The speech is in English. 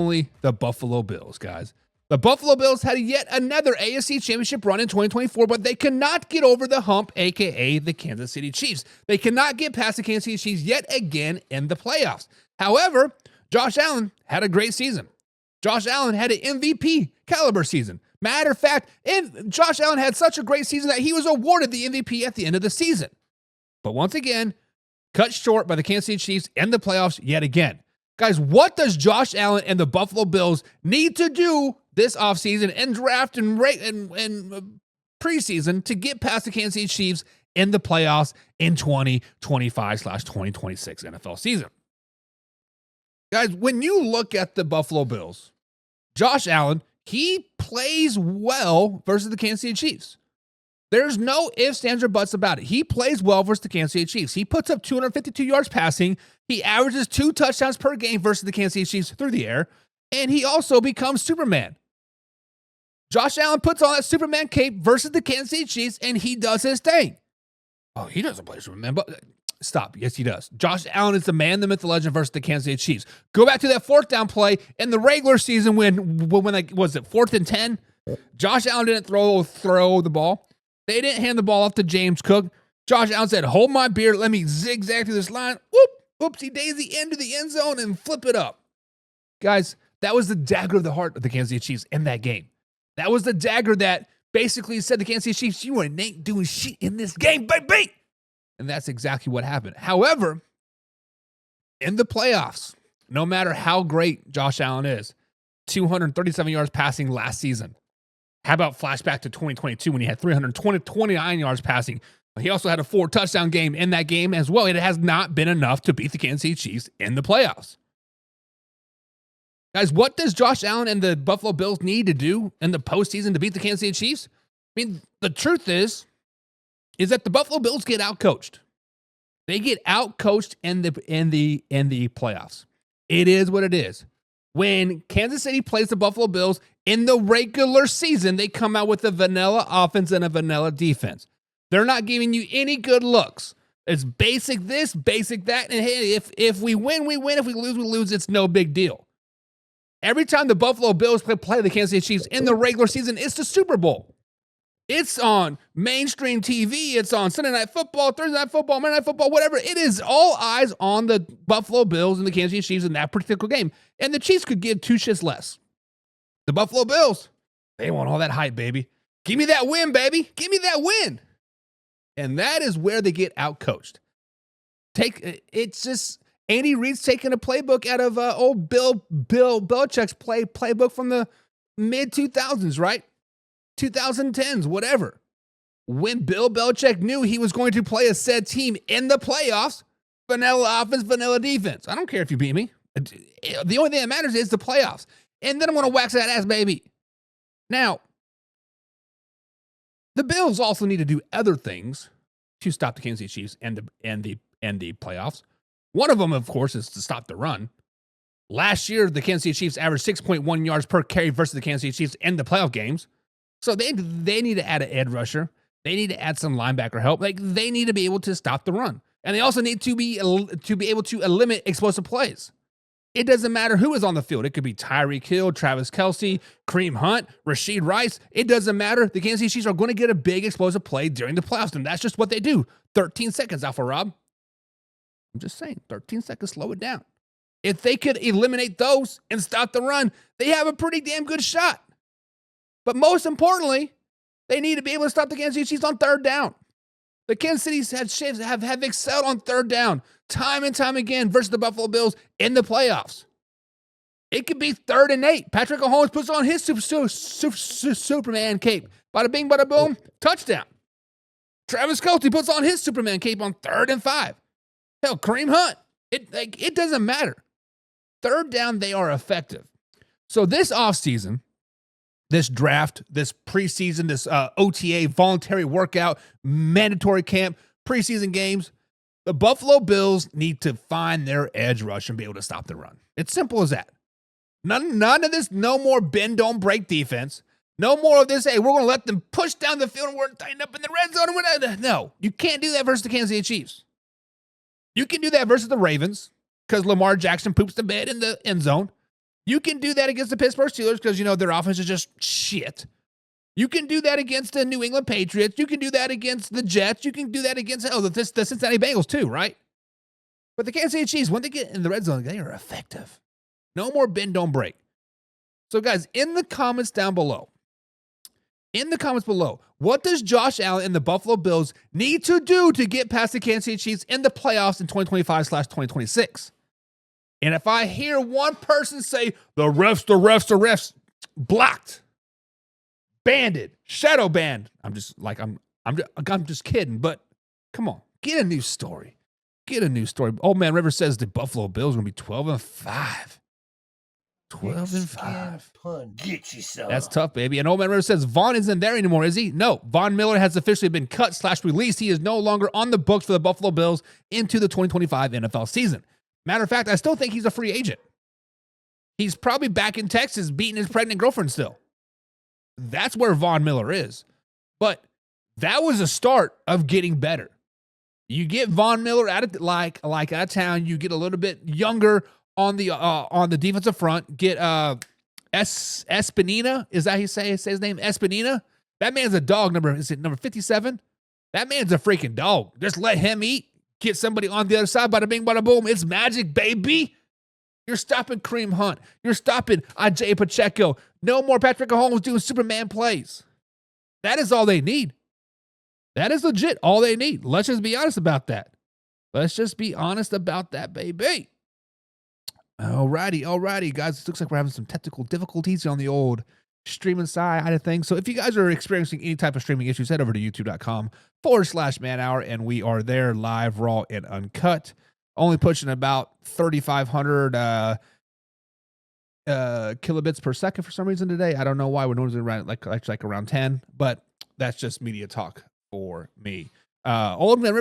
finally the Buffalo Bills, guys. The Buffalo Bills had yet another AFC Championship run in 2024, but they cannot get over the hump, a.k.a. the Kansas City Chiefs. They cannot get past the Kansas City Chiefs yet again in the playoffs. However, Josh Allen had a great season. Josh Allen had an MVP caliber season. Matter of fact, Josh Allen had such a great season that he was awarded the MVP at the end of the season. But once again, cut short by the Kansas City Chiefs in the playoffs yet again. Guys, what does Josh Allen and the Buffalo Bills need to do this offseason and draft and preseason to get past the Kansas City Chiefs in the playoffs in 2025/2026 NFL season? Guys, when you look at the Buffalo Bills, Josh Allen, he plays well versus the Kansas City Chiefs. There's no ifs, ands, or buts about it. He plays well versus the Kansas City Chiefs. He puts up 252 yards passing. He averages 2 touchdowns per game versus the Kansas City Chiefs through the air. And he also becomes Superman. Josh Allen puts on that Superman cape versus the Kansas City Chiefs, and he does his thing. Oh, he doesn't play Superman, but stop. Yes, he does. Josh Allen is the man, the myth, the legend versus the Kansas City Chiefs. Go back to that fourth down play in the regular season when like, was it 4th and 10? Josh Allen didn't throw the ball. They didn't hand the ball off to James Cook. Josh Allen said, hold my beer. Let me zigzag through this line. Whoop, oopsie daisy into the end zone and flip it up. Guys, that was the dagger of the heart of the Kansas City Chiefs in that game. That was the dagger that basically said to the Kansas City Chiefs, you ain't doing shit in this game, baby. And that's exactly what happened. However, in the playoffs, no matter how great Josh Allen is, 237 yards passing last season. How about flashback to 2022 when he had 329 yards passing? He also had a 4 touchdown game in that game as well. It has not been enough to beat the Kansas City Chiefs in the playoffs. Guys, what does Josh Allen and the Buffalo Bills need to do in the postseason to beat the Kansas City Chiefs? I mean, the truth is that the Buffalo Bills get outcoached. They get outcoached in the playoffs. It is what it is. When Kansas City plays the Buffalo Bills in the regular season, they come out with a vanilla offense and a vanilla defense. They're not giving you any good looks. It's basic this, basic that, and hey, if we win, we win. If we lose, we lose. It's no big deal. Every time the Buffalo Bills play the Kansas City Chiefs in the regular season, it's the Super Bowl. It's on mainstream TV. It's on Sunday Night Football, Thursday Night Football, Monday Night Football, whatever. It is all eyes on the Buffalo Bills and the Kansas City Chiefs in that particular game. And the Chiefs could give 2 shits less. The Buffalo Bills, they want all that hype, baby. Give me that win, baby. Give me that win. And that is where they get outcoached. It's just Andy Reid's taking a playbook out of old Bill Belichick's playbook from the mid-2000s, right? 2010s, whatever. When Bill Belichick knew he was going to play a said team in the playoffs, vanilla offense, vanilla defense. I don't care if you beat me. The only thing that matters is the playoffs. And then I'm going to wax that ass, baby. Now, the Bills also need to do other things to stop the Kansas City Chiefs and the playoffs. One of them, of course, is to stop the run. Last year, the Kansas City Chiefs averaged 6.1 yards per carry versus the Kansas City Chiefs in the playoff games. So they need to add an edge rusher. They need to add some linebacker help. Like, they need to be able to stop the run. And they also need to be able to eliminate explosive plays. It doesn't matter who is on the field. It could be Tyreek Hill, Travis Kelce, Kareem Hunt, Rashid Rice. It doesn't matter. The Kansas City Chiefs are going to get a big explosive play during the playoffs, and that's just what they do. 13 seconds, Alpha Rob. I'm just saying, 13 seconds, slow it down. If they could eliminate those and stop the run, they have a pretty damn good shot. But most importantly, they need to be able to stop the Kansas City Chiefs on 3rd down. The Kansas City have excelled on 3rd down time and time again versus the Buffalo Bills in the playoffs. It could be 3rd and 8. Patrick Mahomes puts on his Superman cape. Bada bing, bada boom, touchdown. Travis Kelce puts on his Superman cape on 3rd and 5. Hell, Kareem Hunt. It doesn't matter. 3rd down, they are effective. So this offseason, this draft, this preseason, this OTA, voluntary workout, mandatory camp, preseason games, the Buffalo Bills need to find their edge rush and be able to stop the run. It's simple as that. None of this, no more bend, don't break defense. No more of this, hey, we're going to let them push down the field and we're tightened up in the red zone. No, you can't do that versus the Kansas City Chiefs. You can do that versus the Ravens because Lamar Jackson poops the bed in the end zone. You can do that against the Pittsburgh Steelers because, their offense is just shit. You can do that against the New England Patriots. You can do that against the Jets. You can do that against the Cincinnati Bengals too, right? But the Kansas City Chiefs, when they get in the red zone, they are effective. No more bend, don't break. So, guys, in the comments below, what does Josh Allen and the Buffalo Bills need to do to get past the Kansas City Chiefs in the playoffs in 2025/2026? And if I hear one person say, the refs, blocked, banded, shadow banned, I'm just kidding, but come on, get a new story. Old Man River says the Buffalo Bills are going to be 12-5. 12-5. Get yourself. That's tough, baby. And Old Man River says Vaughn isn't there anymore, is he? No. Von Miller has officially been cut/released. He is no longer on the books for the Buffalo Bills into the 2025 NFL season. Matter of fact, I still think he's a free agent. He's probably back in Texas beating his pregnant girlfriend still. That's where Von Miller is. But that was a start of getting better. You get Von Miller out of out of town. You get a little bit younger on the defensive front. Get Espinina. Is that how you say his name? Espinina. That man's a dog. Is it number 57? That man's a freaking dog. Just let him eat. Get somebody on the other side. Bada bing, bada boom. It's magic, baby. You're stopping Kareem Hunt. You're stopping Isaiah Pacheco. No more Patrick Mahomes doing Superman plays. That is all they need. That is legit all they need. Let's just be honest about that. Baby. Alrighty, guys. It looks like we're having some technical difficulties on the old streaming side of things. So if you guys are experiencing any type of streaming issues, head over to youtube.com/manhour, and we are there live, raw, and uncut. Only pushing about 3,500 kilobits per second for some reason today. I don't know why. We're normally around like around 10, but that's just media talk for me. Old Man River